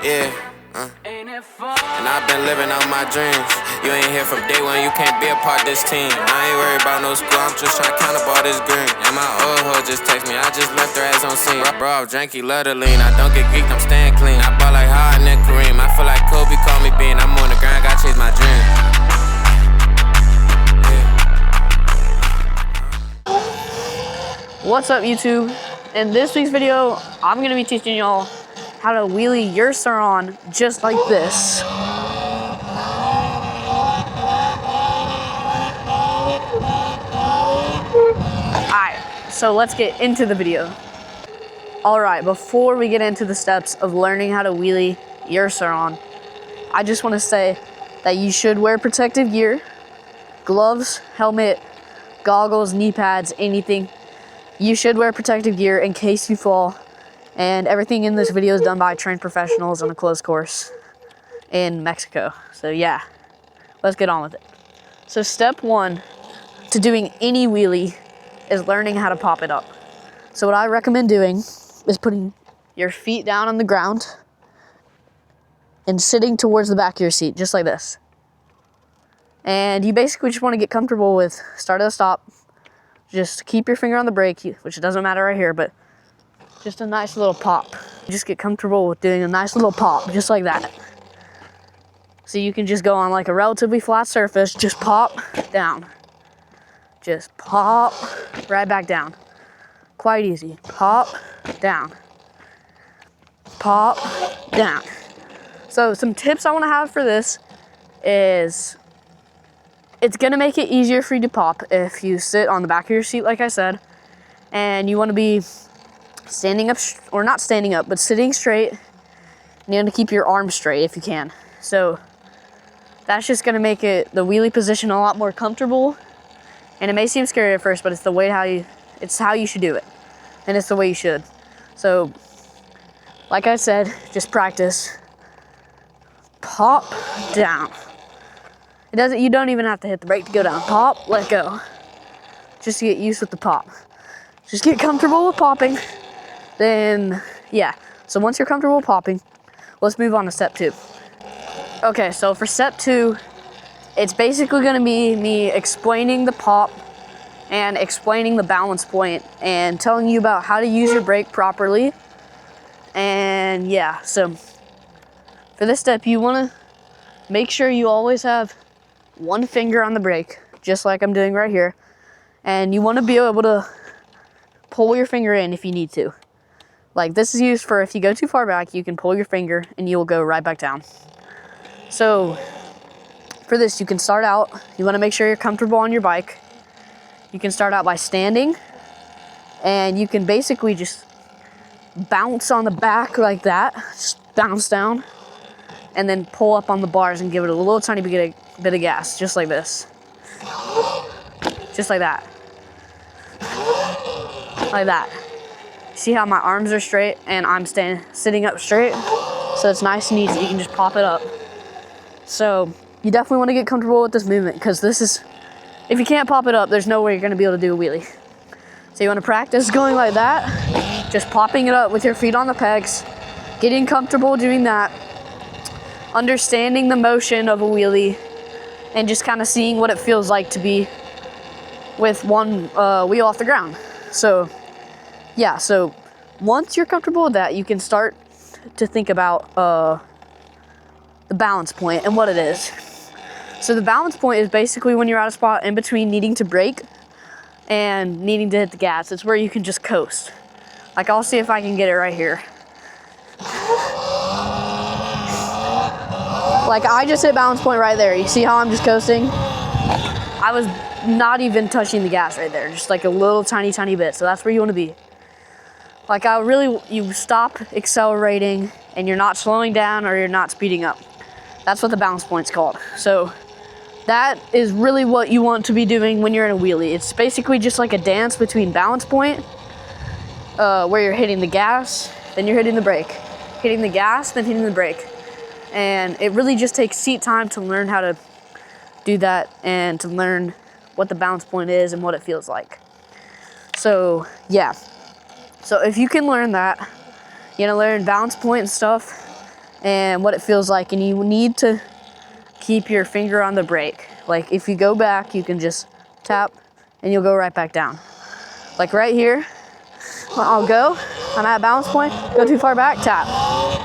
Yeah. And I've been living out my dreams. You ain't here from day one, you can't be a part of this team. I ain't worried about no school, I'm just trying to count up all this green. And my old hoe just text me, I just left her ass on scene. Bro, janky, love to lean, I don't get geeked, I'm staying clean. I ball like Harden and Kareem, I feel like Kobe, call me Bean. I'm on the grind, gotta chase my dream. What's up, YouTube? In this week's video, I'm gonna be teaching y'all how to wheelie your SURRON just like this. Alright, so let's get into the video. Alright, before we get into the steps of learning how to wheelie your SURRON, I just want to say that you should wear protective gear, gloves, helmet, goggles, knee pads, anything. You should wear protective gear in case you fall, and everything in this video is done by trained professionals on a closed course in Mexico. So yeah, let's get on with it. So step one to doing any wheelie is learning how to pop it up. So what I recommend doing is putting your feet down on the ground and sitting towards the back of your seat, just like this. And you basically just want to get comfortable with start to stop. Just keep your finger on the brake, which doesn't matter right here, but just a nice little pop. Just get comfortable with doing a nice little pop, just like that. So you can just go on like a relatively flat surface, just pop down. Just pop right back down. Quite easy. Pop down. Pop down. So some tips I want to have for this is it's gonna make it easier for you to pop if you sit on the back of your seat, like I said, and you wanna be standing up, or not standing up, but sitting straight, and you wanna keep your arms straight if you can. So that's just gonna make the wheelie position a lot more comfortable, and it may seem scary at first, but it's it's how you should do it, and it's the way you should. So, like I said, just practice. Pop down. You don't even have to hit the brake to go down. Pop, let go. Just to get used with the pop. Just get comfortable with popping. Then, yeah. So once you're comfortable with popping, let's move on to step two. Okay, so for step two, it's basically gonna be me explaining the pop and explaining the balance point and telling you about how to use your brake properly. And yeah, so for this step, you wanna make sure you always have one finger on the brake, just like I'm doing right here, and you want to be able to pull your finger in if you need to. Like this is used for if you go too far back, you can pull your finger and you will go right back down. So for this, you can start out, you want to make sure you're comfortable on your bike. You can start out by standing, and you can basically just bounce on the back like that, just bounce down, and then pull up on the bars and give it a little tiny bit of gas, just like this. Just like that. Like that. See how my arms are straight and I'm sitting up straight? So it's nice and easy. You can just pop it up. So you definitely want to get comfortable with this movement, because if you can't pop it up, there's no way you're going to be able to do a wheelie. So you want to practice going like that, just popping it up with your feet on the pegs, getting comfortable doing that, understanding the motion of a wheelie, and just kind of seeing what it feels like to be with one wheel off the ground. So yeah, so once you're comfortable with that, you can start to think about the balance point and what it is. So the balance point is basically when you're at a spot in between needing to brake and needing to hit the gas. It's where you can just coast. Like I'll see if I can get it right here. Like I just hit balance point right there. You see how I'm just coasting? I was not even touching the gas right there, just like a little tiny bit. So that's where you want to be. Like you stop accelerating and you're not slowing down or you're not speeding up. That's what the balance point's called. So that is really what you want to be doing when you're in a wheelie. It's basically just like a dance between balance point, where you're hitting the gas, then you're hitting the brake. Hitting the gas, then hitting the brake. And it really just takes seat time to learn how to do that and to learn what the balance point is and what it feels like. So yeah, so if you can learn that, you know, learn balance point and stuff, and what it feels like, and you need to keep your finger on the brake. Like if you go back, you can just tap and you'll go right back down. Like right here, I'll go, I'm at a balance point, go too far back, tap.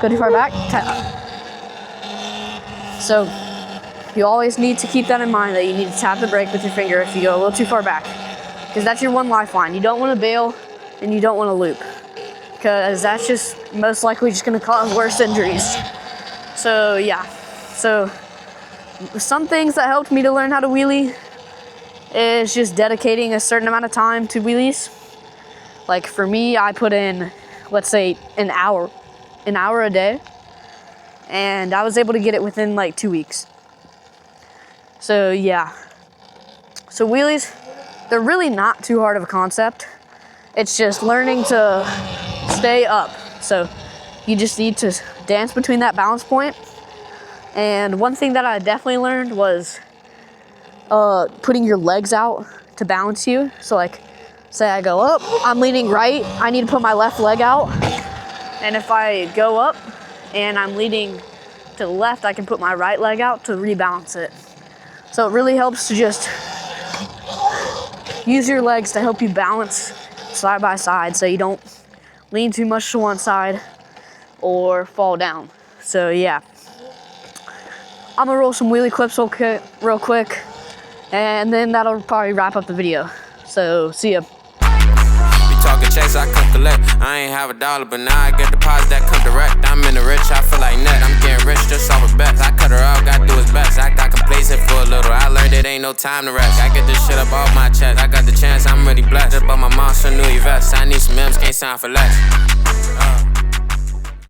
Go too far back, tap. So you always need to keep that in mind, that you need to tap the brake with your finger if you go a little too far back, because that's your one lifeline. You don't want to bail and you don't want to loop, because that's just most likely just going to cause worse injuries. So yeah, so some things that helped me to learn how to wheelie is just dedicating a certain amount of time to wheelies. Like for me, I put in, let's say, an hour a day, and I was able to get it within like 2 weeks. So yeah, so wheelies, they're really not too hard of a concept. It's just learning to stay up. So you just need to dance between that balance point. And one thing that I definitely learned was putting your legs out to balance you. So like, say I go up, I'm leaning right, I need to put my left leg out. And if I go up and I'm leaning to the left, I can put my right leg out to rebalance it. So it really helps to just use your legs to help you balance side by side, so you don't lean too much to one side or fall down. So yeah, I'm gonna roll some wheelie clips real quick, and then that'll probably wrap up the video. So see ya. Talking checks, I come collect. I ain't have $1, but now I get deposits that come direct. I'm in the rich, I feel like net. I'm getting rich just off of bets. I cut her off, gotta do his best. I got complacent for a little. I learned it ain't no time to rest. I get this shit up off my chest. I got the chance, I'm really blessed. Just bought my mom some new vest. I need some M's, can't sign for less.